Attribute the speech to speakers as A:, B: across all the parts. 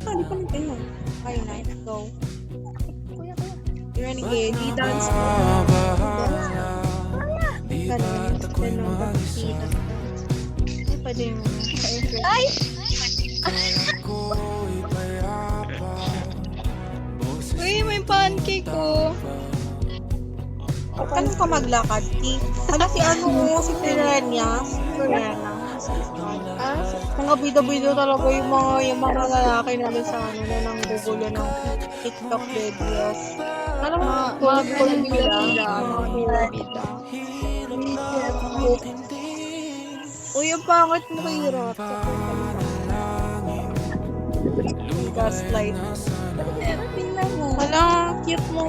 A: Sali pa rin kayo. Kayo na, go.
B: Kuya.
A: Renegade, i-dance mo. Ganun, ganun, bakit. Pwede yung
B: Ay! Uy, may pancake ko.
A: Paano ka maglakad, Ki? Ano si si Pirenia? Mga bida-bida talaga yung mga lalaki na doon sa ano na nang gugulo ng TikTok videos. Alam mo,
B: Mga
A: bida-bida.
B: bida.
A: Uy, ang pangit mo kay Rot. Gaslight.
B: Tingnan mo.
A: Wala, cute mo.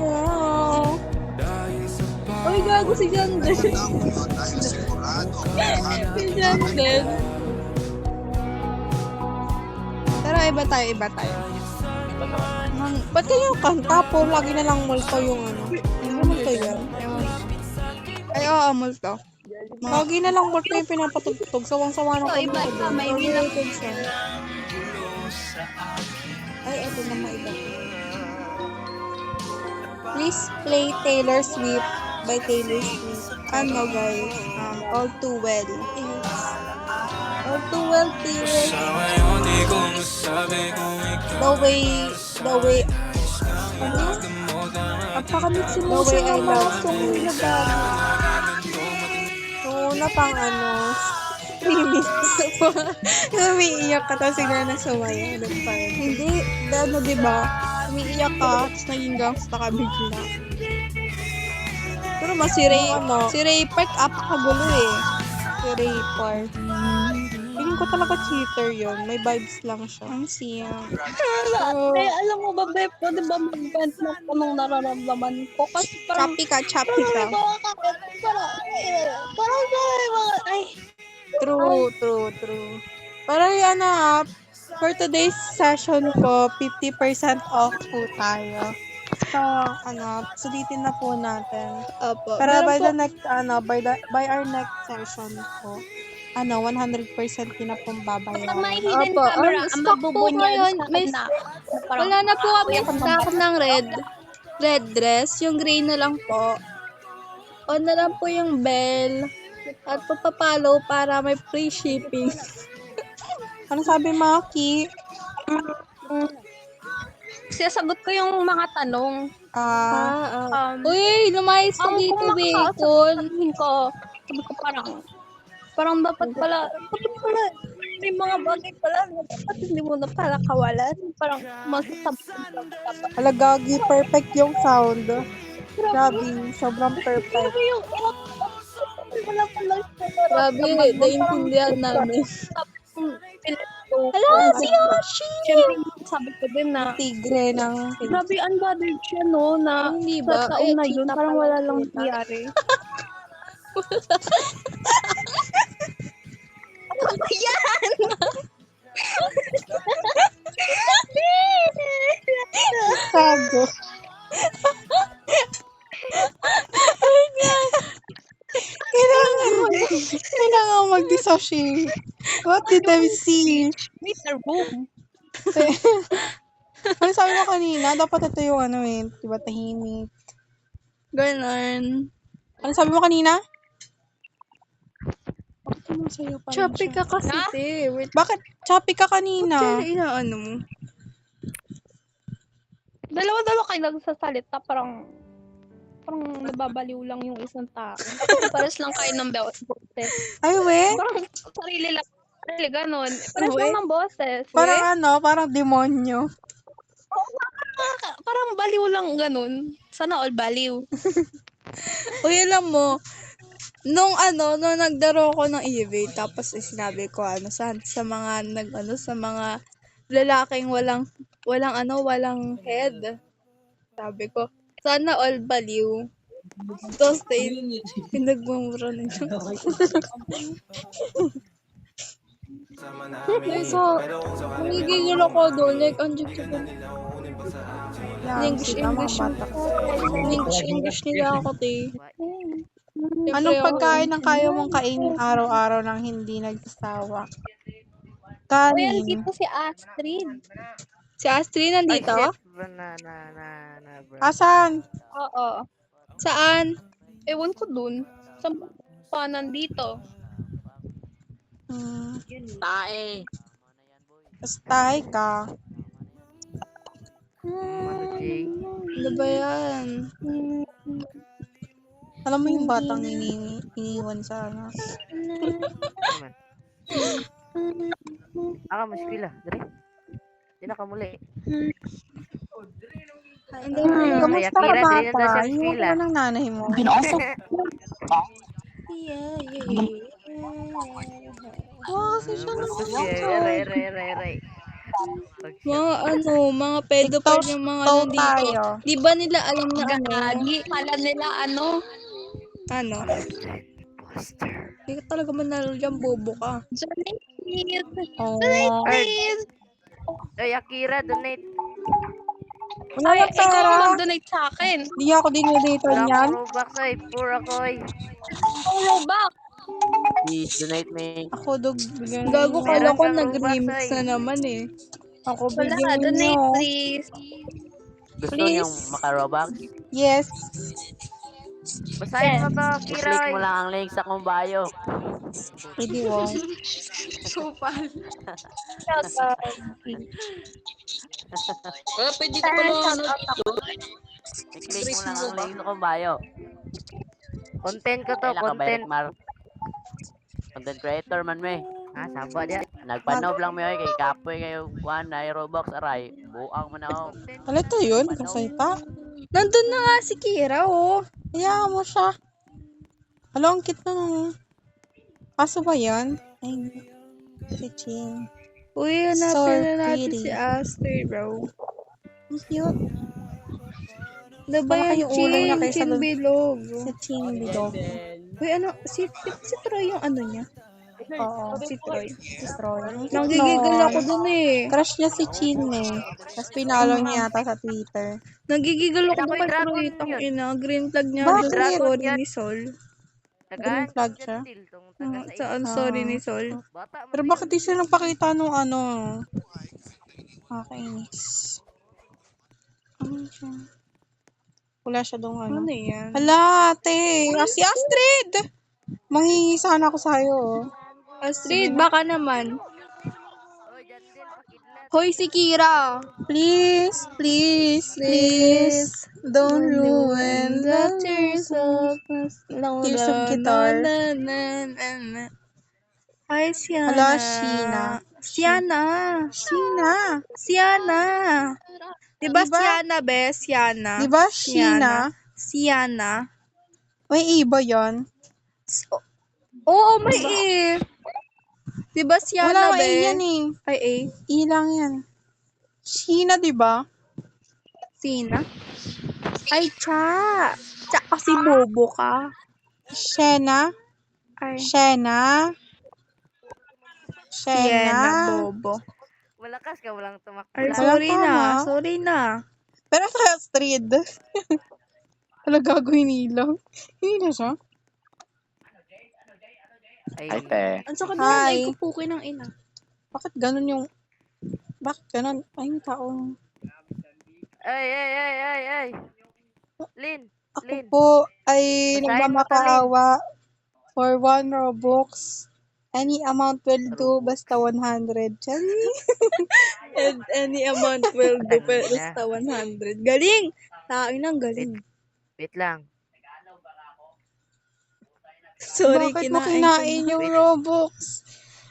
B: Uy, gago si John Den. Si John Den. Tara, iba tayo.
A: Ba't kayo kanta po? Lagi na lang multo yung ano. Ano multo yan?
B: Ay, oo, multo.
A: Lagi na lang multo yung pinapatugtog. Sawang-sawa na
B: So, iba, may
A: related siya. Ay, eto na maiba. Please play Taylor Swift by Taylor Swift. Ano guys? All Too Well. All Too Well, Taylor. The way, ano?
B: Napaka-mixin
A: The
B: mo
A: way
B: siya
A: I
B: ng mga
A: love
B: song
A: you.
B: nila bago.
A: Yung una pang remix.
B: Umiiyak ka tapos sigla na sumaya.
A: Hindi, ano diba? Umiiyak ka, tapos naging gangsta ka bigla.
B: Pero mas si Ray Park, apakagulo eh.
A: Si Ray Park. Feeling ko talaga cheater yun. May vibes lang siya.
B: Ang siya.
A: So,
B: Alam mo ba, Beb, pwede ba mag-vent mo anong nararamdaman ko? Kasi parang,
A: choppy ka.
B: parang ay,
A: True. Parang for today's session ko, 50% off po tayo. So, sulitin na po natin.
B: opo.
A: Pero
B: Meron
A: by
B: po,
A: the next, by our next session po, 100% yun na pong
B: pag
A: babayaran.
B: may hidden
C: Opo,
B: camera, ang
C: stock po
B: mabubunyan
C: ngayon,
B: sa
C: may-
B: akin na. Parang,
C: Wala na po kami
B: Kuya,
C: stock ng red dress. Yung gray na lang po. On na lang po yung bell. At papapalo para may free shipping.
A: Ano sabi, Maki?
B: sasagot ko yung mga tanong.
C: Uy, lumayas ka
B: Ang
C: dito,
B: kung
C: Bacon.
B: makakasabihin ko, sabi ko parang dapat pala, may mga bagay pala, dapat hindi mo na pala kawalan. Parang masasabi ko lang dapat.
A: Halagagi, perfect yung sound. Grabe, sobrang perfect.
B: Grabe yung, wala pala siya.
C: Grabe, naiintindihan namin. Hala, si Yoshi!
B: Siyempre, sabi ko din na,
A: Tigre ng
B: grabe, unbothered siya, no, na
C: Hindi
B: sa
C: ba?
B: taon na
C: Eh,
B: yun,
C: cheetah
B: parang
C: pala,
B: wala lang
C: cheetah.
B: nangyari. Ano ba yan?
A: sago. Kailangan mag-dissociate. What did I see?
B: Mr. Boom.
A: Ano sabi mo kanina? Dapat ito yung diba tahimik.
C: Ganon.
A: Ano sabi mo kanina? Bakit sumasayo pa rin
C: Choppy
A: siya?
C: ka kasi, te. Wait,
A: Bakit choppy ka kanina?
C: inaano mo?
B: Dalawa-dalawa kayo nagsasalita, parang nababaliw lang yung isang tao. Pares lang kayo ng boses.
A: Ay, we?
B: Parang sarili lang. Sarili, ganun. Pares lang ng boses.
A: Parang demonyo.
B: Parang baliw lang ganun. Sana all baliw.
C: Uy, alam mo, nung nagdaro ko ng EV, tapos sinabi ko, sa mga, sa mga lalaking walang head. Sabi ko, sana all baliw. Tapos, pinagmumura na yun. So, nagigigil ako doon, like, andiyan ka ba? English nila ako, te.
A: Anong pagkain ang kaya mong kainin araw-araw nang hindi nagsasawa?
B: Ayan,
A: Kanin.
B: dito si Astrid.
C: Si Astrid
D: Ay,
C: nandito?
D: shit. Bro.
A: Asan?
B: Oo.
C: Saan?
B: Ewan ko dun. Sa pa nandito.
A: Hmm,
E: Tae.
A: Bastay ka.
D: Ano, Jay?
C: Ano ba yan?
A: Alam mo yung batang iniwan sa ano?
D: Ano man? Aka, maskila. Dari. Di na ka muli.
C: Ang dami
D: Ay,
C: ko.
A: Kamusta ka
D: Akira, dili na daw
A: bata?
D: siya
A: Iwan
D: maskila.
A: ka ng nanay mo. Wow, kasi siya
D: Bastos
A: naman.
D: siya. Aray.
C: Mga pedophile yung mga
A: Ikaw
C: nandito.
A: tayo.
C: Di ba nila alam na ano?
B: Gagi. Kala nila ano.
C: Ano?
D: Buster.
C: Hindi ka talaga manalo dyan, bobo ka.
B: Donate please.
A: Oh.
B: Please.
D: Ay, Akira, donate.
A: Wala
B: Ay,
A: lang
B: ikaw
A: pera.
B: ang mag-donate sa akin.
A: Di ako dinodatan
D: Wala
A: yan.
D: akong Robux ay. Poor ako ay.
B: Robux.
E: Please donate me.
A: Ako dog. bigyan
C: Gago
A: niyo.
C: kala ko
D: kang
C: nag-remix
D: Robux, ay.
C: na naman eh.
A: Ako
B: Wala,
A: bigyan niyo.
B: donate please.
E: Gusto niyong maka-Robux?
A: Yes.
D: Basahin mo
B: Yes.
D: to, Akira
E: I-click
D: ay.
E: mo lang ang link sa kong bio.
A: Pwede wow.
B: Shout out.
C: Pwede
B: Shout out ako.
E: I-click mo lang ang link sa kong bio.
D: Content ko to,
E: Kailan ka ba,
D: content.
E: Mar? Content creator man me.
D: Ha, saba dia.
E: Nagpanob lang mo kay kapoy kayo kuan na Robux aray. Buang man ako.
A: Wala to yun. Kasalita.
C: Nandun na nga si Kira, oh.
A: Hayaan mo siya. Hala, ang cute na nun. Kaso ba yan? Ay, si Ching.
C: Uy,
A: So
C: hanapin na natin
A: pretty.
C: si Astrid, bro.
A: Ang cute.
C: Ano ba
A: Malaki
C: yan,
A: yung ulo niya
C: Chin?
A: kaysa
C: Chin
A: dun.
C: Bilog.
A: Si Ching Bilog.
C: Uy, ano? Si Troy yung ano niya?
A: Oo.
C: Si Troy.
A: Si Troy.
C: Nanggigigil ako dun eh.
A: Crush niya si Chin eh. Tapos pinalo niya yata sa Twitter.
C: Nanggigigil ako
D: Ako'y
C: kay
D: dragon
C: Troy. Tang
D: yun.
C: ina. Green flag niya
A: Bakit?
C: doon sa
D: Dragon
C: story
D: yan.
C: ni Sol.
A: Green flag siya?
C: Saan story ni Sol?
D: Bata mo
A: Pero
D: din.
A: bakit di siya nagpakita nung ano? Nakakainis. Ano siya? Wala siya dong ano.
C: Ano yan?
A: Hala, ate. Si Astrid! Manghingi sana ako sa'yo.
C: Astrid, baka naman.
D: Oy, Jandel, pakidlat.
C: Hoy, si Kira.
A: Please, please, please. Don't ruin the
C: tears of
A: Tears of guitar.
C: Hi, Siana.
A: Hala, Sheena.
C: Siana.
A: Sheena.
C: Diba
A: Diba?
C: Siana, be? Siana.
A: Diba, Sheena?
C: Siana.
A: May iba yon.
C: Oo, may E. Diba Siana,
A: Wala
C: be?
A: may yan eh.
C: Ay, A.
A: E lang yan. Sheena, diba?
C: Sina? Ay, Cha. Cha kasi bobo ka.
A: Shena?
C: Ay.
A: Shena?
C: Siena, bobo.
D: Malakas ka, walang tumakbo.
C: Ay,
A: Walang
C: sorry na.
A: tama.
C: Sorry na.
A: Pero sa Astrid. Wala gagawin nila. Hindi na siya.
E: Ay te.
C: Ang sakit
A: Hi.
C: na ay kupukin ng ina.
A: Bakit ganun yung... Bakit ganun? Ay, yung taong...
D: Ay. Lin.
A: Ako po ay
D: Basahin mo to,
A: nagmamakaawa for 1 Robux. Any amount will do, basta 100. Chali.
C: And any amount will do, pero
D: Tangina.
C: basta 100. Galing! Tain ang galing.
D: Wait lang.
C: Sorry,
A: Bakit mo
C: kinain
A: kinain
C: ko.
A: yung Robux?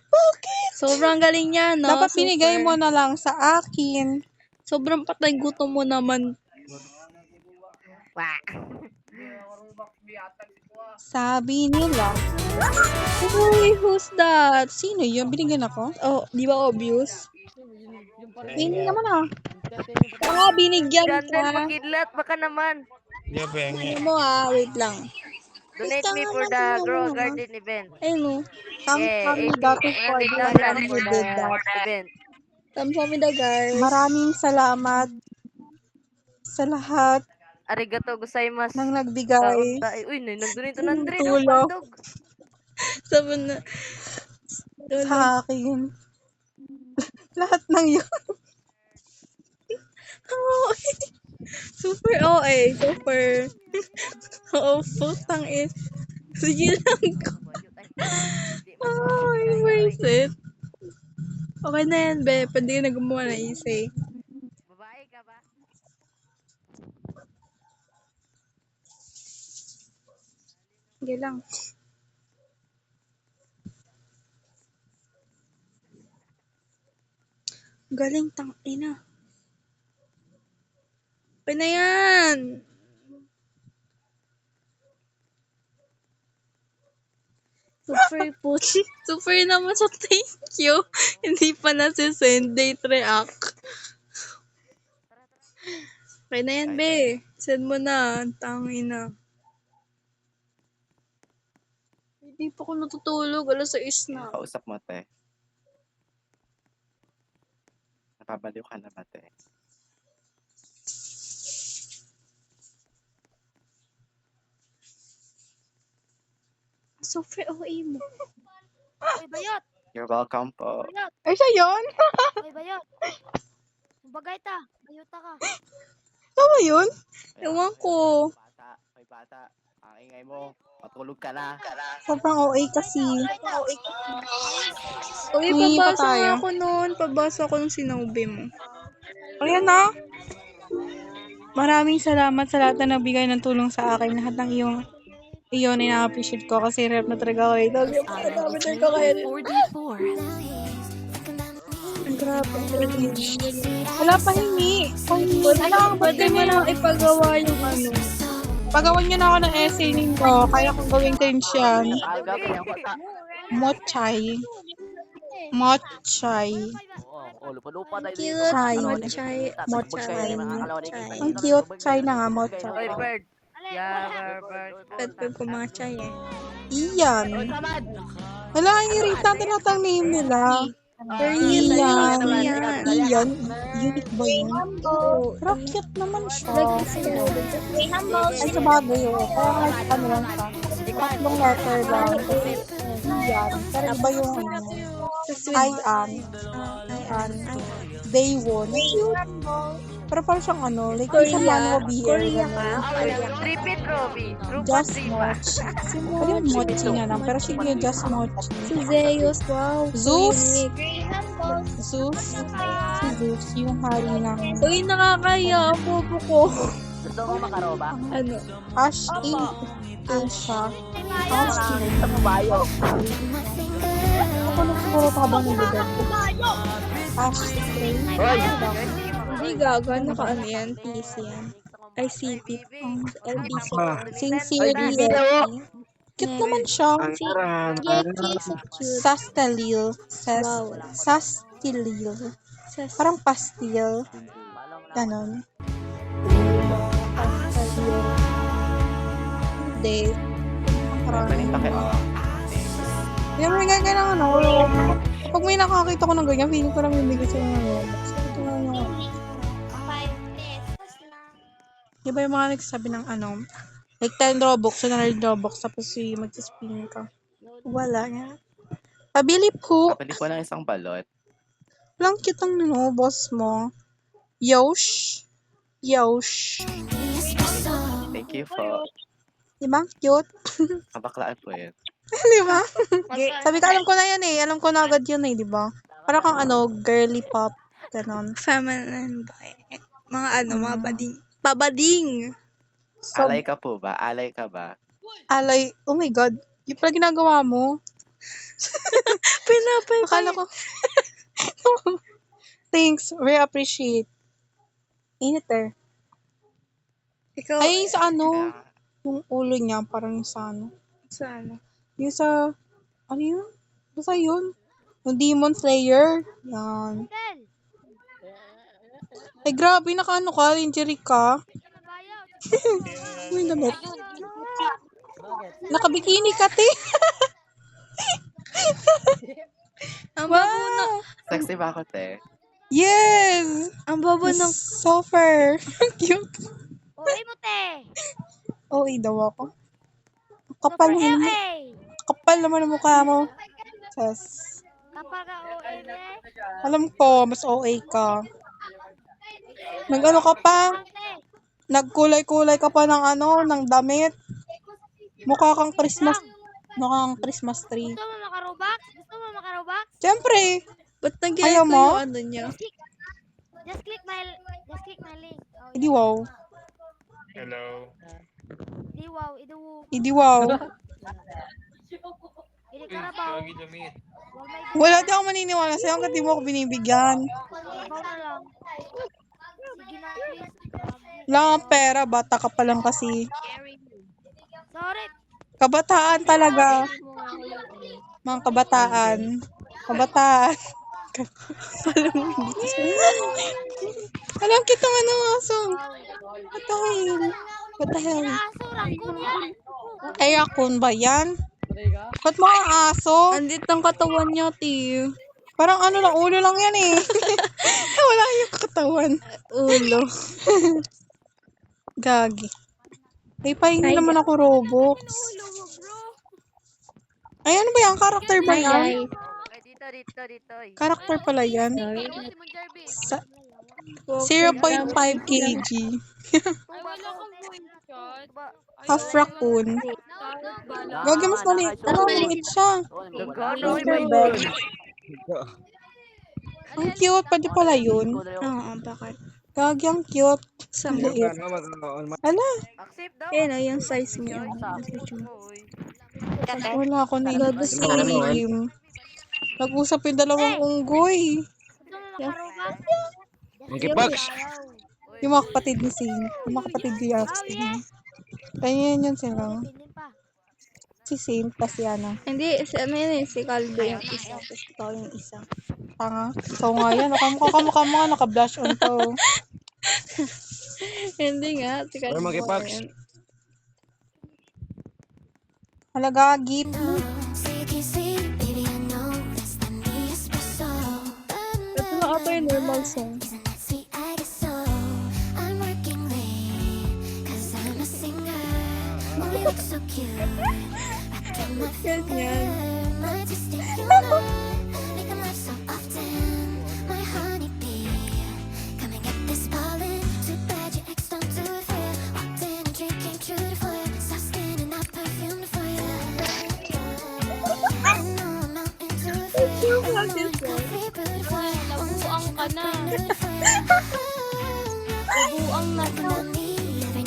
A: Bakit?
C: Sobrang galing niya, no?
A: Dapat binigay
C: Super.
A: mo na lang sa akin.
C: Sobrang patay gutom mo naman.
D: Wah.
A: Sabi nila.
C: Uy, who's that?
A: Sino yun? Binigyan ako?
C: Oh, di ba obvious?
A: Hindi naman ah. Ah, binigyan
D: Jandel,
A: ka.
D: pakidlat. Baka naman.
C: Ano mo wait lang.
D: Donate
A: Basta
D: me
A: nga
D: for
A: lang,
D: the
A: tingnan mo
D: Grow
A: naman.
D: Garden event.
C: Ayun o.
A: Thank
D: Yeah,
A: you
D: 80
A: that is for the
D: 100,000
A: one
D: for
A: who
D: the
A: did that.
D: event.
C: Kamsamida guys.
A: Maraming salamat sa lahat
D: Arigato gozaimasu.
A: ng nagbigay
D: Kaunta. Uy, nag-donate to ng Andre.
A: tulong
D: Pandog.
C: Sabi na.
A: sa akin. Lahat ng yun.
C: Super OA. Super. Oo, putang eh. Sige lang. Ay, buisit. Okay na yan, be. Pwede ka na gumawa na isay.
D: Babae ka ba?
C: Sige lang. Galing, tang ina. Okay na yan. Super puti. Super naman sa thank you. Hindi pa nasisend. Date react. Okay na yan, be. Send mo na. Ang tangina. Hindi pa ako natutulog. Alas 6 na.
F: Kausap mo, te. Napabaliw ka na ba, te?
C: Super OA mo.
B: Uy, bayot!
F: You're welcome po.
B: Bayot!
C: Ay, siya yun?
B: Uy, bayot! Bagay ta! Bayota ka!
C: Tama yun? Ewan ko.
F: May bata. Ang ingay mo. Matulog ka na.
C: Sobrang OA kasi. Uy,
A: Humingi pa
C: pabasa
A: tayo.
C: nga ako nun. Pabasa ako ng sinabi mo. Ayan na. Maraming salamat sa lahat na nagbigay ng tulong sa akin. Lahat ng iyon ay na-appreciate ko kasi rep na talaga ako ito. Pagkakapit ko kaya. Ang grabe. Wala pa hingi. Pwede mo lang ipagawa yung ano. Pagawan niyo na ako ng essay ninyo. Kaya kong gawing cringe yan.
E: Aga ka yung bata.
C: Mochay. Mochay.
E: Oo, lupa-lupa tayo
C: Cute.
E: dito.
C: Chai.
E: Ano,
C: Mochay.
E: tatakbog kayo
C: Mochay.
E: ng mga kalawan ni Kita.
C: Ang cute. Chai na nga.
D: Oy,
C: Mochay.
D: bird. Yeah, bird.
C: Pwede ko mga chay eh. Iyan.
E: Oy, tamad!
C: Wala, ang irita natin lahat ang name nila. Iyan. Iyan. Unique ba yun? Pero cute naman siya. Ay, sa bagay yun. Kaya like, ano lang siya. Tatlong letter lang. Iyan. Pero iba yung ano. Ayan. Ayan. Daewon. Pero parang siyang ano. Like, isang mango beer.
A: Korea ka?
D: Tripit, Robby.
C: Just Moch. Ano yung mochi nga lang. Pero sige yung Just Moch.
A: Si Zeus, wow.
C: Zeus.
A: Unique.
C: Zeus. Si Zeus. Yung hari ng
A: Uy, nakakaya. Ang bobo ko.
E: Gusto mo makaroba?
A: Ano?
C: Ash in Asia. Ash in
E: Sa babayo.
C: Ako na siguro habang nag-edad. Ash in
E: Hoy!
A: Hindi gaga. Naka-ano yan? PC yan. Ay, CP. LPC.
C: Sincerely. Cute naman siya.
A: Yeki, so cute.
C: Sastelil.
A: Wow.
C: Sastilil. Parang pastil. Ganon. Hindi. Parang
F: Ganito kayo.
C: Yan may ganyan ano. Pag may nakakita ko ng ganyan, feeling ko lang bibigay sila ng Robux. Ito nga yung... Di ba yung mga nagsasabi ng ano, like 10 Robux, 100 Robux, tapos mag-spin ka. Wala nga. Pabili po.
F: Pabili po ng isang balot.
C: Lang cute ang ano, boss mo. Yosh. Yosh.
F: Thank you po.
C: Di ba? Cute.
F: Kabaklaan po yun.
C: Di ba? Sabi ko, alam ko na yan eh. Alam ko na agad yun eh, di ba? Parang kang ano, girly pop. Ganon.
A: Feminine boy. Mga ano, mga bading. Babading!
C: So,
F: Alay ka po ba? Alay ka ba?
C: alay, oh my God. Yung pala ginagawa mo.
A: Pinapay
C: Akala ko. Thanks. We appreciate. Init eh.
A: Ikaw,
C: Ay, yung sa ano,
F: Kaya,
C: yung ulo niya, parang yung sa ano.
A: sa ano?
C: Yung sa, ano yun? Basta yun. Yung Demon Slayer. Yan. Ay, grabe, nakaano ka, injury ka. Uy, damit. Nakabikini ka, te.
A: Ang babo na,
F: sexy ba ako, te?
C: Yes!
A: ang babo ng,
C: Super. Cute.
B: Uy mo, te!
C: OA daw ako. Kapal
B: Super
C: naman.
B: LA!
C: Kapal naman ang mukha mo. Yes.
B: Kapag ka OA, be?
C: Alam ko, mas OA ka. Nag-ano ka pa?
B: Te!
C: Nagkulay-kulay ka pa ng ng damit. Mukha kang Christmas. Mukha kang Christmas tree.
G: Gusto mo makarobak? Gusto mo makarobak?
C: Siyempre.
A: Ba't
C: Ayaw
A: nagyan ko
C: mo?
A: yung ano niya?
G: Just click my link. Oh,
C: Hindi wow.
H: Hello.
G: Di wow, idu.
C: Hindi wow.
G: Idi karabaw.
H: Lagi damit.
C: Wala di ako maniniwala sa'yo hanggat di mo ako binibigyan.
G: Karabaw na lang. Sige na, please.
C: Wala kang pera, bata ka pa lang kasi.
G: Sorry.
C: Kabataan talaga. Mga kabataan. Kabataan. Alam kita nga ng aso. What the hell? What the hell?
G: Aso, raccoon yan.
C: Ay, akon ba yan? Ba't mga aso?
A: Andit ang katawan niya, Tiyo.
C: Parang ano lang, ulo lang yan eh. Wala yung katawan.
A: Ulo.
C: Gagi. Ay, pahingi naman ako Robux. Ay, ano ba yan? Karakter ba yan?
D: Ay, dito.
C: Karakter pala yan.
G: Simon Jarvis.
C: Sa 0.5 kg.
G: Ay, wala kang point shot.
C: Half raccoon. Gagi, mas maliit. Maliit siya. Ang cute. Pwede pala yun.
A: Oo, bakit?
C: Gagi, ang cute.
A: Sa
C: Ang
A: mo.
C: liit. Ala,
D: Accept daw.
A: Eh, na yung size mo.
D: Oy.
C: wala ako na ilim. Nag-usap yung dalawang unggoy.
G: Gusto mo makarobak?
H: Monkey Box.
C: Yung mga kapatid ni Sin. Yung mga kapatid ni Justin. Kaya yan sila.
G: Bilhin pa.
C: Si Sin, kasi
A: Hindi, si ano yun eh, si Caldo yung isa. Tapos ikaw yung isa.
C: tanga. Ikaw nga yan. Kamukha mo nga, naka-blush on to.
A: Hindi nga, si Caldo.
H: Monkey Box.
C: Halaga, git.
A: Ito na ata yung normal song. Ganyan.
G: Nabuang ka na. Nabuang na to.
C: Ang galing.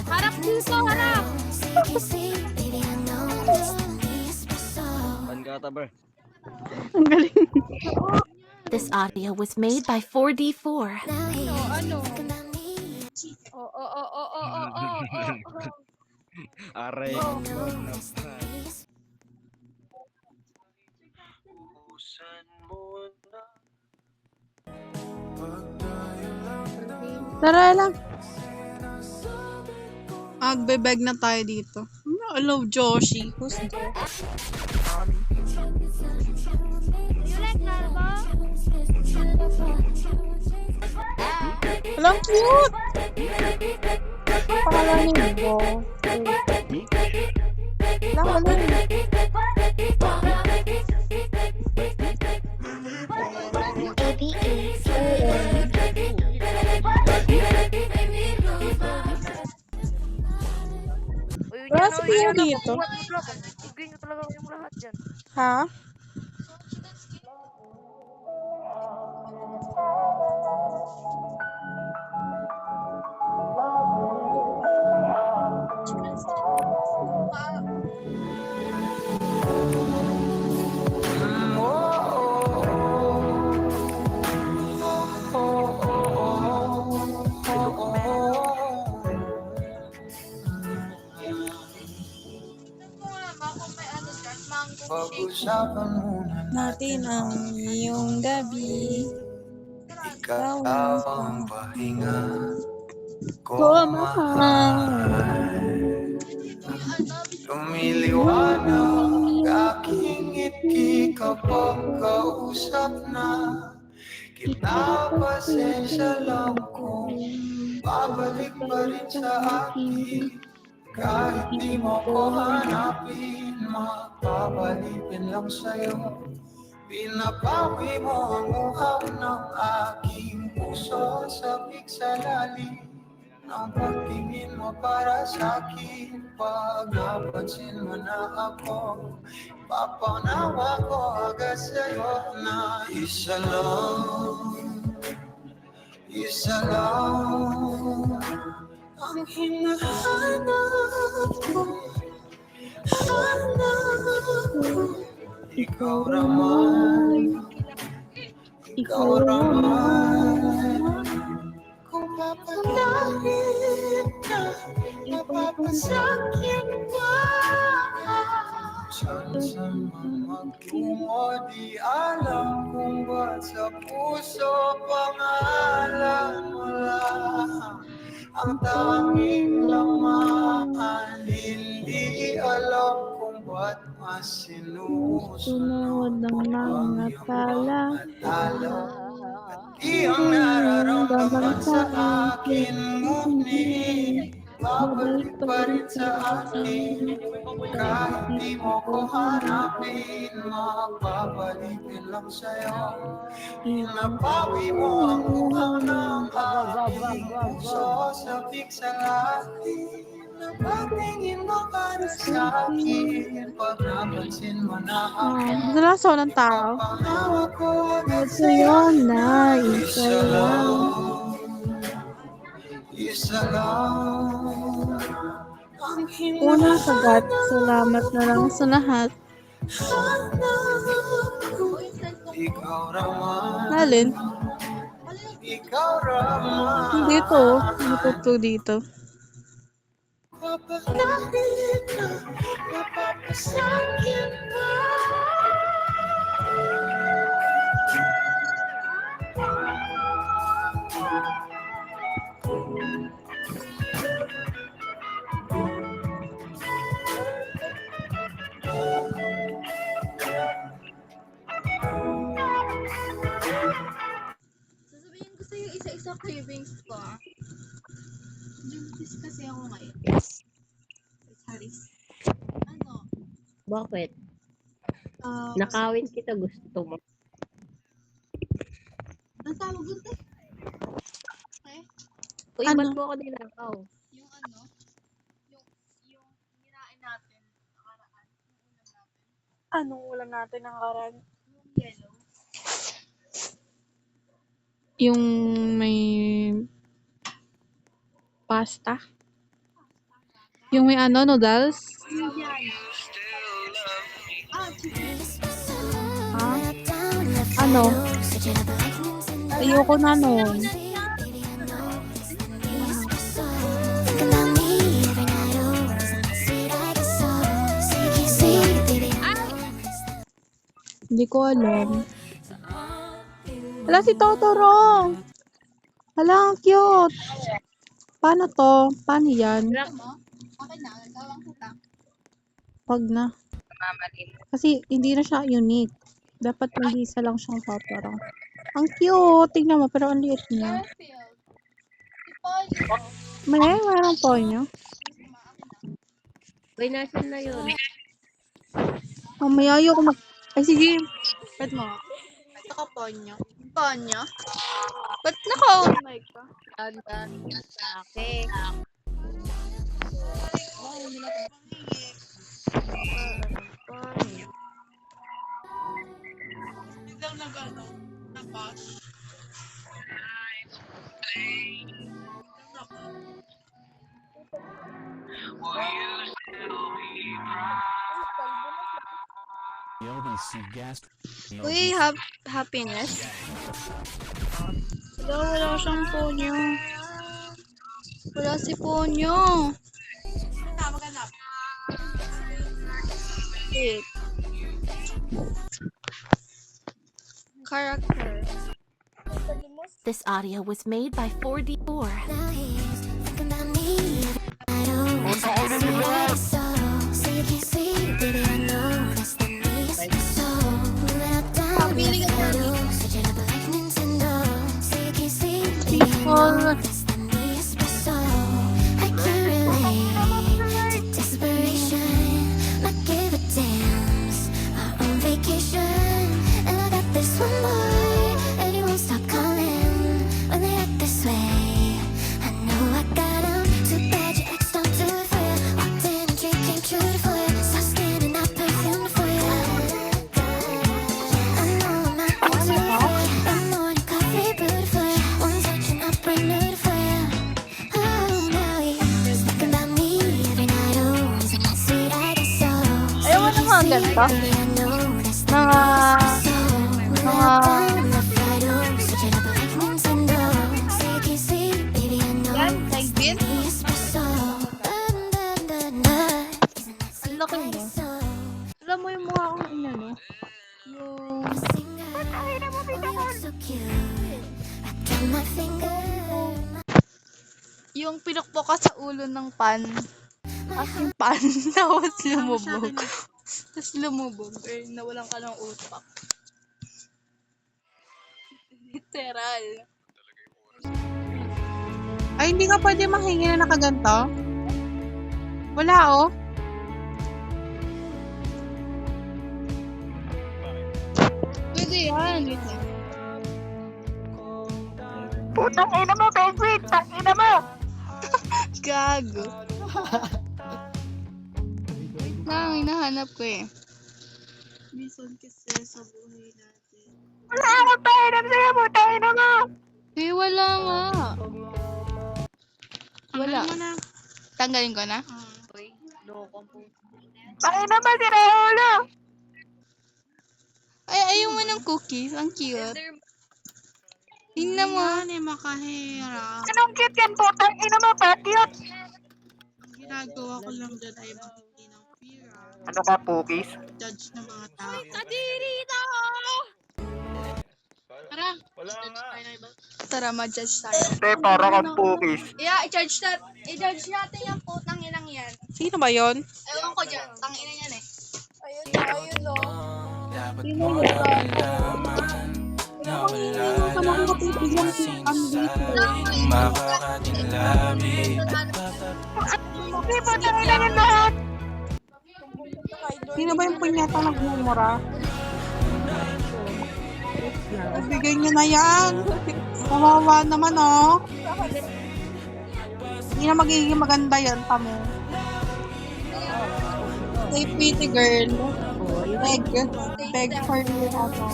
G: Harap dito, harap.
H: Pankataber.
C: Ang galing.
I: This audio was made by 4D4.
G: Ano? Oh.
H: Aray.
C: Tara lang. Magbebeg na tayo dito. Hello, Joshi. Who's there?
G: You like Narbo?
C: Walang cute! Pangalan niyo. Wala ko lang.
D: Uy,
C: Wala
D: yan,
C: si
D: uy,
C: Pio
D: yan,
C: dito.
D: Igay nyo talaga yung lahat dyan.
C: Ha? Natin ang iyong gabi. Ikaw ang
J: pahinga
C: ko, mahal.
J: Lumiliwanag aking
C: kapag kausap na kita, pasensya lang kung babalik pa rin sa akin. Kahit di mo ko hanapin, mapapalipin lang sa'yo. Pinapawi mo ang uhaw ng aking puso, sabik sa lalim ng pagtingin mo para sa'kin. Pag napansin mo na ako, papanawa ko agad sa'yo na isa lang ang hinahanap ko. Ikaw raman, kung papalapit ka, napapasakit ka. Saan man magtungo, di alam kung ba't sa puso pangalan mo lang ang tanging laman. Hindi alam kung ba't mas sinusunod ng mga tala at iyong nararamdaman sa akin. Ngunit babalik pa rin sa akin. Kahit di mo ko hanapin, mapapalipin lang sa'yo. Inapawi mo ang uhaw ng aking puso, sabik sa lalim. Napatingin mo para sa'kin, pag napansin mo na ako.
A: Nalaso ng tao. At sa'yo na isa lang.
C: Isa lang ang
A: Unang sagat, salamat na lang sa lahat.
C: ikaw raman.
A: Alin?
C: Ikaw raman.
A: Dito. Dito dito.
C: Papalapit na, napapasakit ka.
B: Sasabihin ko sa'yo isa-isa cravings ko. Juntis kasi ako ngayon. Haris. Ano?
J: Bakit?
B: Ah,
J: Nakawin kita, gusto mo.
B: ang tawag doon te?
J: Uy,
A: Ano?
J: ba't mo ako nilakaw?
B: Yung ano? Yung hinain natin nakaraan. Yung ulam natin.
A: Anong ulam natin ng karan?
B: Yung yellow.
A: Yung may pasta? Yung may ano, noodles? Ah? Ano? Ayoko na nun. Hindi ko alam. Wala si Totoro! Hala, ang cute! Paano to? Paano yan?
B: Okay na, nagawang kita.
A: Wag na. Kasi hindi na siya unique. Dapat mag-isa lang siyang Totoro. Ang cute! Tingnan mo, pero ang liit niya.
B: Garfield. Si Polly.
A: Mayroong po niyo.
J: Uy, nasan na yun?
A: Mamaya ayoko mag... Ay, sige. Ba't mo? Ito ka, Ponyo. Ponyo? Ba't naka-on mic ka?
J: Dandan. Ake.
A: Biglang nag-ano? Napas? Uy, happiness? Wala siyang Ponyo. Wala si Ponyo. Maghanap. Wait. Character.
I: This audio was made by 4D4.
B: mga ganito? Mga yan, like this? Ang laki niya. Alam mo yung mukha kong inano? Yung pinukpo ka sa ulo ng pan. At yung pan, tapos lumubog. Tapos lumubog. Or nawalan ka ng utak. Literal.
C: Ay, hindi ka pwede mahingi na nakaganto? Wala, oh.
B: Pwede yan.
E: Putang ina mo, Penguin! Tang ina mo!
B: Gago. Wait lang, hinahanap ko eh. Bison kasi sa buhay natin.
E: Wala akong pahinam sa'yo, putang ina mo!
B: Eh, wala nga. Wala. Tanggalin ko na?
J: Uy, loko po.
E: Tang ina mo, sinaholo!
B: Ay, ayaw mo ng cookies. Ang cute. Tingnan mo.
C: Hindi makahirap.
E: Anong cute yan, putang ina mo, patyot!
C: Ang ginagawa ko lang dyan ay mahingi ng pira.
F: Ano ka, Pookies?
C: Judge ng mga tao.
B: Tara.
H: Wala nga.
B: Tara, ma-judge tayo.
F: Te, para kang Pookies.
B: Yeah, i-judge natin yung putang inang yan.
C: Sino ba yon?
B: Ewan ko dyan. Tangina yan eh. Ayun o.
C: Sino ba yung punyata nagmumura? Bigay niyo na yan. Kawawa naman, oh. Hindi na magiging maganda yan, tamo. Say pretty girl. Beg for you, ano.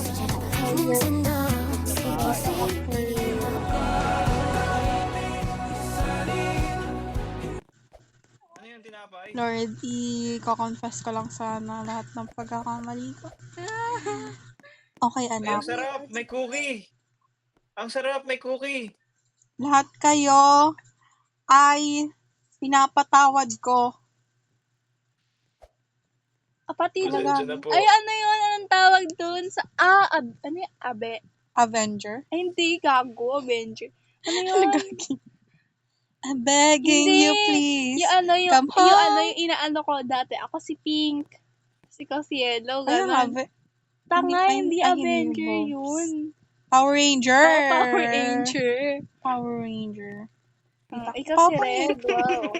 H: Ano yung tinapay?
C: Lord, i-confess ko lang sana lahat ng pagkakamali ko. Okay,
H: Ay,
C: anak.
H: ang sarap. May cookie. Ang sarap, may cookie.
C: Lahat kayo ay pinapatawad ko.
B: Kapatid.
H: Pasensya na po.
B: Ay, ano yun? Anong tawag dun? Sa, ano yung abe?
C: Avenger.
B: Ay, hindi, gago. Avenger. Ano yun?
C: I'm begging
B: Hindi.
C: you, please.
B: Yung ano,
C: Come home.
B: yung inaano ko dati. Ako si Pink. Ikaw si Yellow.
C: Ano
B: Ganon. Tanga, hindi Avenger yun.
C: Power Ranger.
B: Power Ranger.
C: Power Ranger.
B: Ikaw si
C: Power
B: Red. Wow.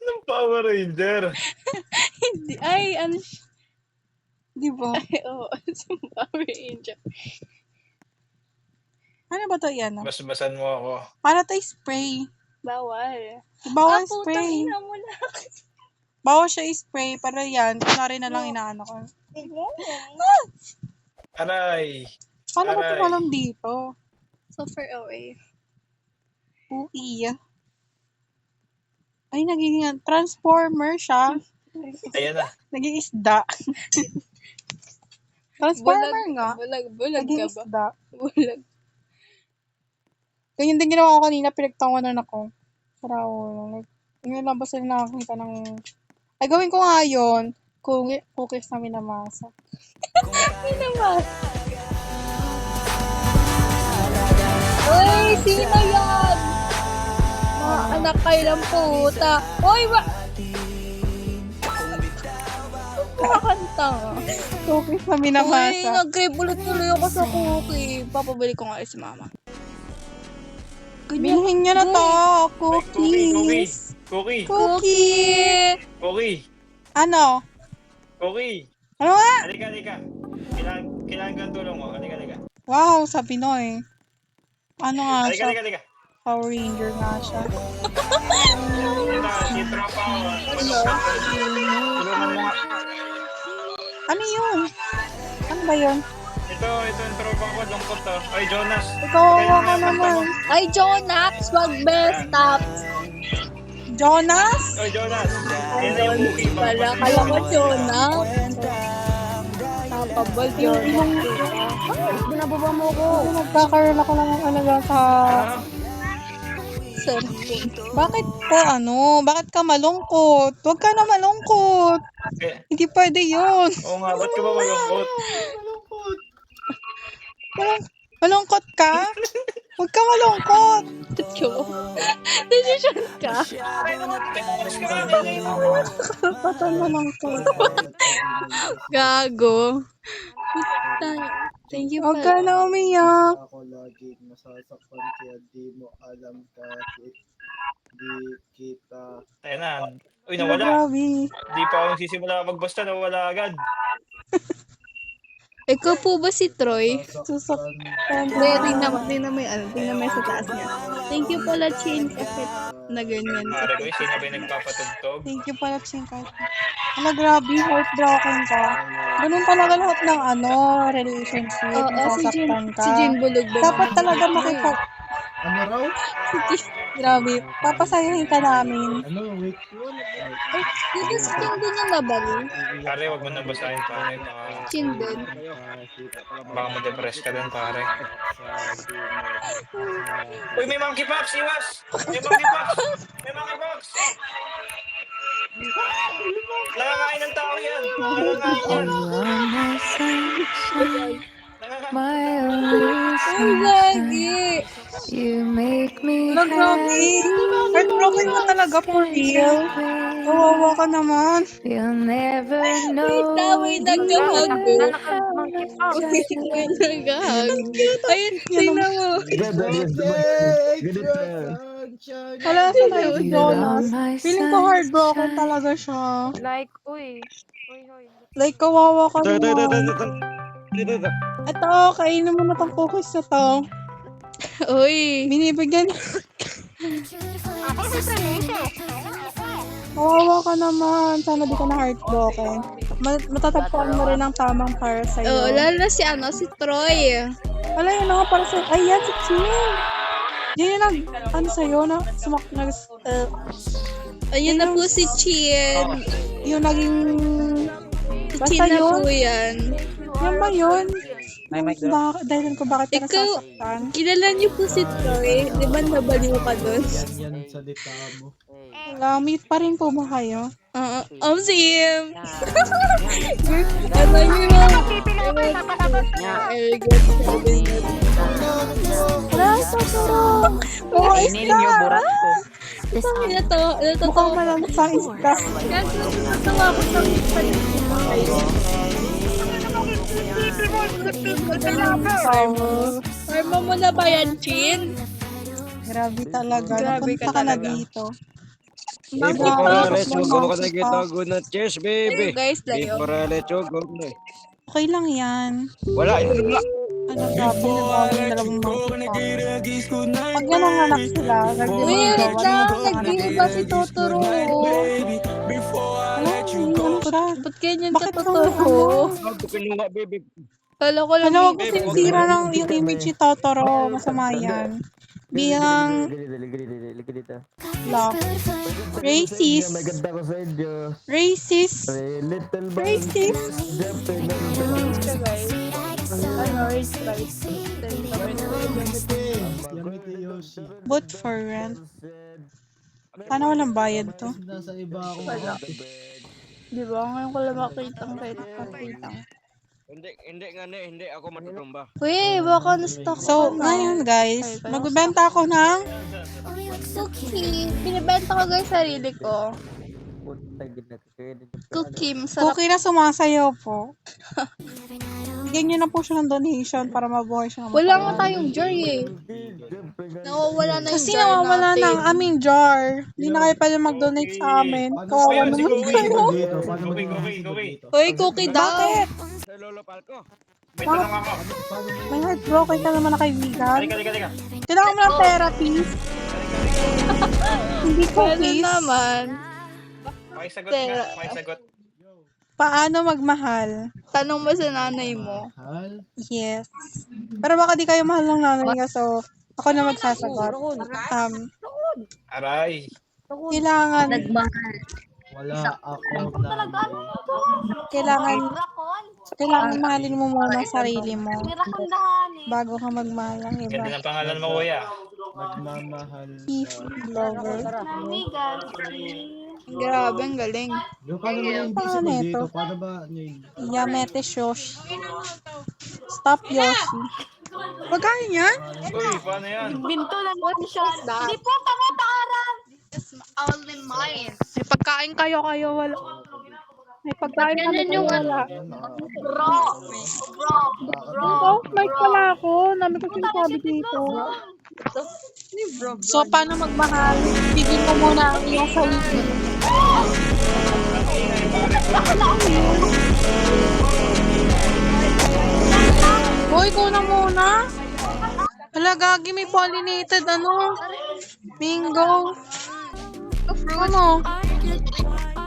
H: Anong Power Ranger?
B: Hindi. Ay, ano siya?
C: Di ba?
B: Ay, oo. Si Power Ranger.
C: Ano ba to yan?
H: Basbasan mo ako.
C: Para to spray.
B: Bawal.
C: Bawal
B: Putang
C: spray.
B: ina mo na.
C: Bawal siya spray. Para yan. Kunwari na lang inaano ko.
H: Aray.
C: Paano ko
H: Aray.
C: tumalon dito?
B: Super OA.
C: Ui. Ay, naging transformer siya.
H: Ayan na.
C: Naging isda. Transformer nga.
B: Bulag
C: Naging
B: ka ba?
C: isda.
B: Bulag.
C: Ganyan din ginawa ko kanina. Pinagtawanan ako. Sarao. Ngayon lang basta nakakita ng... Ay, gawin ko nga yun. Cookies na minamasa.
B: Minamasa. Uy, sino yan? Mga anak kayo ng puta. Uy, Kumakanta nga.
C: Cookies na
B: Uy,
C: minamasa.
B: nag-crave ulit tuloy ako sa cookie. Papabili ko nga si mama.
C: Bilhin nyo na to.
H: Cookie.
C: Cookies.
H: Cookie.
B: Cookie!
H: Cookie.
C: Ano?
H: Cookie.
C: Ano nga?
H: Halika. Kailangan kang tulong mo. Halika.
C: Wow, sa Pinoy. Ano nga siya?
H: Halika.
C: Power Ranger nga siya.
H: Yun na, si Tropa. Tulungan mo nga.
C: Ano yun? Ano ba yun?
H: Ito yung tropa ko. Lungkot to. Ay, Jonas.
C: Ikaw ka naman.
B: Ay, Jonax, wag best stop.
C: Jonas?
H: Oh, Jonas. Yan na yung movie.
B: Wala, kala ko Jonas. Tapabal Jonas.
C: Bakit binababa mo ko? Nagkakaroon ako ng alaga sa... Bakit bakit ka malungkot? Huwag ka na malungkot. Hindi pwede yun.
H: Oo nga, ba't ka ba malungkot?
C: Malungkot ka? Huwag ka malungkot.
B: Decision ka.
C: Patan malungkot.
B: Gago. Thank you
C: Huwag ka na umiyak.
F: Ako lagi nasasaktan kaya di mo alam kahit di kita.
H: Ayan na. Uy,
C: Ano,
H: nawala.
C: grabe.
H: Di pa ako nagsisimula magbasta, nawala agad.
B: Ikaw po ba si Troy?
C: Susaktan.
B: Tingnan mo tingnan mo sa taas niya. Thank you pala, Chin, kasi na ganyan.
H: Pare ko, sino ba yung nagpapatugtog?
C: Thank you pala, Chinka. Hala, grabe, heartbroken ka. Ganun talaga lahat ng relationship.
B: Oo,
C: Nasasaktan ka.
B: si Jin bulog ba?
C: Dapat talaga
F: Ano raw?
C: Grabe, papasayahin ka namin.
F: Ano? Wait.
B: Di ba si Chin din yung nabali?
H: Pare, wag mo nang basahin, pare.
B: Chin din.
H: Baka ma-depress ka din, pare. Uy, may monkeypox! Iwas! May monkeypox! May monkeypox! Nangangain ng tao yan! Nangangain yan!
B: Ang lagi!
C: Hala, grabe. Heartbroken ka talaga, for real. Kawawa ka naman.
B: Wait na, may nag-hug. May nag-hug. Ayun, tingnan mo.
C: Hala, sa tayo si Jonas. Feeling ko heartbroken talaga siya.
D: Like, uy. Uy, hoy.
C: Like, kawawa ka naman. Ito, kainin mo na tong cookies na to.
B: Uy.
C: Binibigyan. Kawawa ka naman. Sana di ka na heartbroken. Matatagpuan mo rin ang tamang para sa'yo.
B: Oo, lalo na si Troy.
C: Wala yun na nga para sa'yo. Ay, yan si Chin. Yan yung sa'yo na
B: Ayun na po si Chin.
C: yung naging...
B: Si
C: Basta
B: Chin na
C: yun.
B: po yan.
C: Yan ba yun? Dahilan ko bakit ka
B: Ikaw,
C: nasasaktan.
B: kilala niyo po si Troy. Di ba nabaliw ka doon?
F: Yan salita mo.
C: Wala, meet pa rin po ba kayo?
B: Sim! Ano niyo lang? Arrogant sabi niya.
C: Wala, Totoro! Buwais
E: Kainin niyo,
C: ka!
E: burat ko.
I: This
B: Ano to? Ano to?
C: Mukhang malansang isda.
B: Natawa ko sa Farma mo na ba yan, Chin?
C: Grabe talaga.
B: Grabe ka
C: Napunta ka na
B: talaga.
C: dito.
K: Cheers, baby.
B: Guys, layo.
C: Okay lang yan.
K: Wala, ito na.
C: Ano, grabe na bago yung dalawang monkey. Pag nanganak sila,
B: Uy, wait lang. Nag-iiba si Totoro.
C: ano siya?
B: Ba't ganyan ka,
C: Bakit
B: Totoro?
K: Ako kinuha, baby.
B: Kala ko lang.
C: Huwag mo sinisira ng yung image ni Totoro. Masama yan. Bilang love. Racist. Racist. Racist. But for rent. Sana walang bayad to.
F: Nasa iba ako.
B: Di ba? Ngayon ko lang makitang.
K: Hindi ako matutumba.
B: Uy, baka na-stock
C: So,
B: ka na.
C: ngayon guys, magbebenta ako ng
B: Cookie. Binibenta ko guys sarili ko. Cookie. Masarap.
C: cookie na sumasayaw po. Bigyan nyo na po siya ng donation para mabuhay siya ng
B: Wala
C: matagal.
B: nga tayong jar eh. Nawawala na yung
C: Kasi
B: jar
C: nawawala
B: natin.
C: na ang aming jar. Hindi na kayo pwede mag-donate sa amin. Kawawa
H: Ayun, si
C: naman
H: Kuwi.
C: kayo.
H: Kuwi.
B: Uy, cookie daw.
C: Bakit?
K: Sa lolo palko.
H: May tanong ako.
C: May heartbroken ka naman na kaibigan.
H: Halika.
C: Kailangan mo ng therapy. Hindi
B: Ano
C: cookies.
B: naman?
H: Pakisagot nga. Pakisagot.
C: Paano magmahal?
B: Tanong mo sa nanay mo.
F: Hal?
C: Yes. Pero baka di kayo mahal ng nanay niya, so ako na magsasagot.
H: Aray.
C: Kailangan,
B: Nagmahal.
F: Wala ako nanay.
C: kailangan,
G: Rakon.
C: kailangan mahalin mo muna ang sarili mo
G: Mirakundahan eh.
C: bago ka magmahal ng iba.
H: Ganda ng pangalan mo, kuya.
F: Nagmamahal
C: Keith
F: ka.
C: Blogger.
G: Namigan.
A: Grabe, ang galing.
F: Yo, paano mo yung
C: Paano
F: invisible
C: ito?
F: dito? Paano ba yun?
C: Yamete Shoshi. Stop Yoshi.
A: Pagkain yan?
H: Uy, paano yan?
G: Binto lang siya. Di po taran. It's only mine.
A: May pagkain kayo wala. May pagkain kami kayo wala.
G: Bro.
A: Oh, mic pala ako. Nami ko sinasabi dito.
C: So, paano magmahal? Bigyan mo muna ang iyong sarili. Hoy, kuna muna. Hala, gagi, may pollinated, mango. Ano?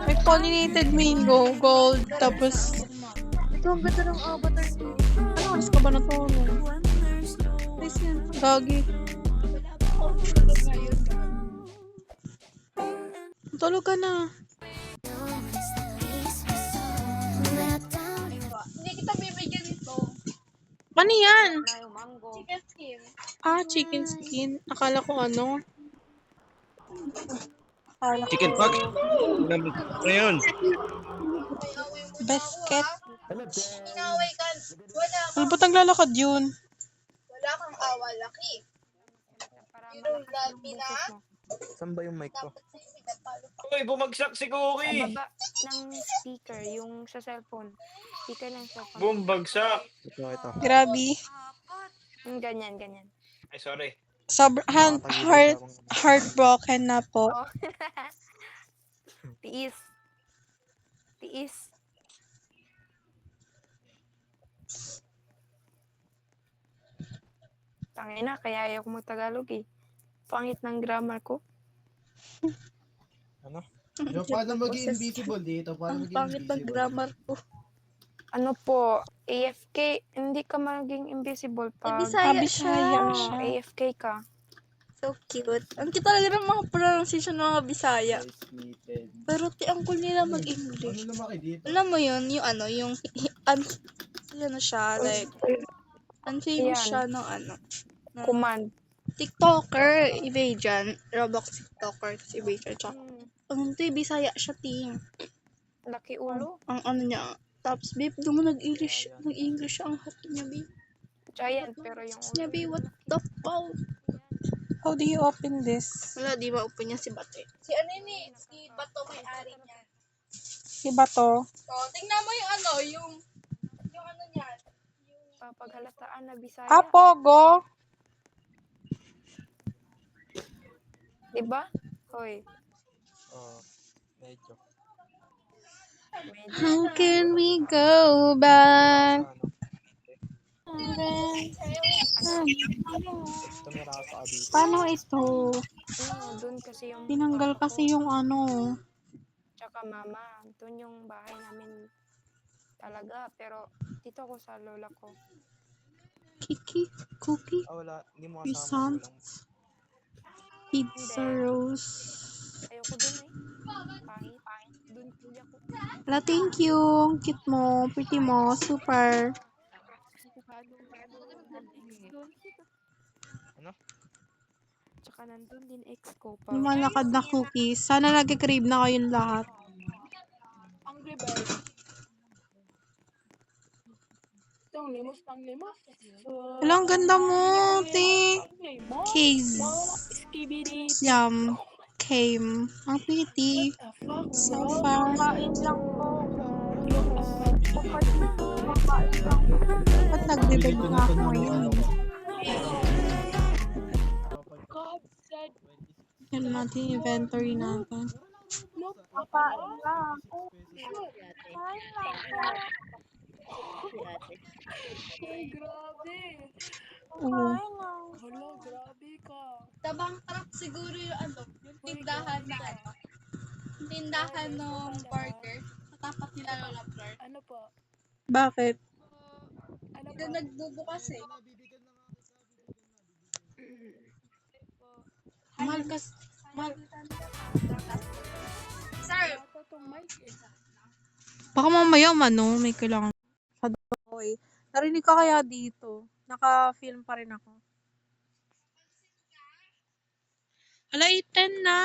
C: May pollinated mango, gold, tapos,
B: Ito, ang ganda ng avatar.
C: ano, oras ka ba na to? Gagi. Tulog ka na.
G: Hindi kita bibigyan nito.
C: Ano yan?
G: Chicken skin.
C: Chicken skin. Akala ko ano.
K: Chicken pox. Ano yun?
C: Basket.
G: Inaway ka.
C: Ano ba't naglalakad yun?
G: Wala kang awa, laki. You don't love me na?
K: Saan ba yung mic ko?
H: Uy, bumagsak si Cookie.
D: Baba ng speaker, yung sa cellphone. Speaker ng cellphone.
H: Bumagsak.
K: Ito.
C: Grabe.
D: Ganyan, ganyan.
H: Ay, sorry.
C: Heartbroken na po.
D: Oh. Tiis. Tiis. Tangina, kaya ayaw ko mag-Tagalog eh. Pangit ng grammar ko.
F: Yo, paano maging invisible dito? Paano
A: Ang
F: maging
A: pangit ng
F: invisible?
A: grammar ko.
D: Ano po, AFK, hindi ka maging invisible pag
A: Bisaya
C: Bisaya
A: siya.
C: siya.
D: AFK ka.
A: So cute. Ang cute talaga ng mga pronunciation ng mga Bisaya.
F: Ismited.
A: Pero ang cool nila
F: Ano
A: mag-English.
F: lumaki dito?
A: Alam mo yun, yung ano siya, like, unfamous
D: Yan.
A: siya ng
D: Command.
A: TikToker, Evasion, Roblox TikToker, si Evasion, tsaka,
D: Hmm,
A: Bisaya siya, team.
D: laki ulo.
A: Ang ano niya, tapos, babe, doon mo nag-English siya, ang hot niya, babe.
D: Giant, pero yung
A: Tapos niya,
D: ulo.
A: babe, what the fuck?
C: How do you open this?
A: Wala, di ma-open niya si Bate.
G: Si ano yun eh? Si Bato may-ari niya.
C: Si Bato.
G: Oh, tingnan mo yung ano, yung ano niya.
D: Papaghalataan na Bisaya.
C: Pogo.
D: Diba? Hoy.
K: Medyo.
C: How can we go back? Paano ito?
D: Doon kasi yung
C: Tinanggal
D: papa
C: kasi
D: ko,
C: yung ano.
D: tsaka mama. Doon yung bahay namin talaga. Pero dito ako sa lola ko.
C: Kiki, cookie,
K: Wala. Hindi mo
C: croissant, pizza rose.
D: Ayoko doon eh. Pangit. Doon tuloy ako.
C: Wala, thank you. Ang cute mo, pretty mo, super.
K: Ano?
D: Tsaka nandun din ex ko pa.
C: Lumalakad na cookies. Sana nag-crave na kayong lahat.
D: Angry Bird. Itong limos pang limos.
C: Wala, ang ganda mo, te. Case. Yum. Came. Ang pretty. So far.
D: Kain lang po.
C: Ba't nagbibig na ako ngayon? Yan natin yung inventory natin.
D: Kain lang ako. Kain lang po. Ay, grabe.
C: Oo.
D: Kain lang. Hala, grabe ka.
G: Tabang truck siguro yung yung tindahan na yung tindahan ng burger. Sa tapat nila Lola Flor.
D: Ano po?
C: Bakit?
D: Ano po?
G: Doon nagbubukas eh.
C: Mahal kasi.
G: Sir,
C: Baka mamaya may kailangan. Okay. Narinig ka kaya dito? Naka-film pa rin ako. Ala, 8:10 na.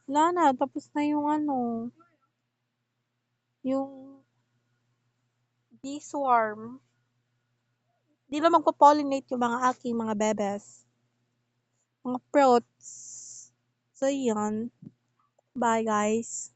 C: Wala na, tapos na yung yung bee swarm. Di lang magpo-pollinate yung mga aking mga bebes. Mga fruits. So, yun. Bye, guys.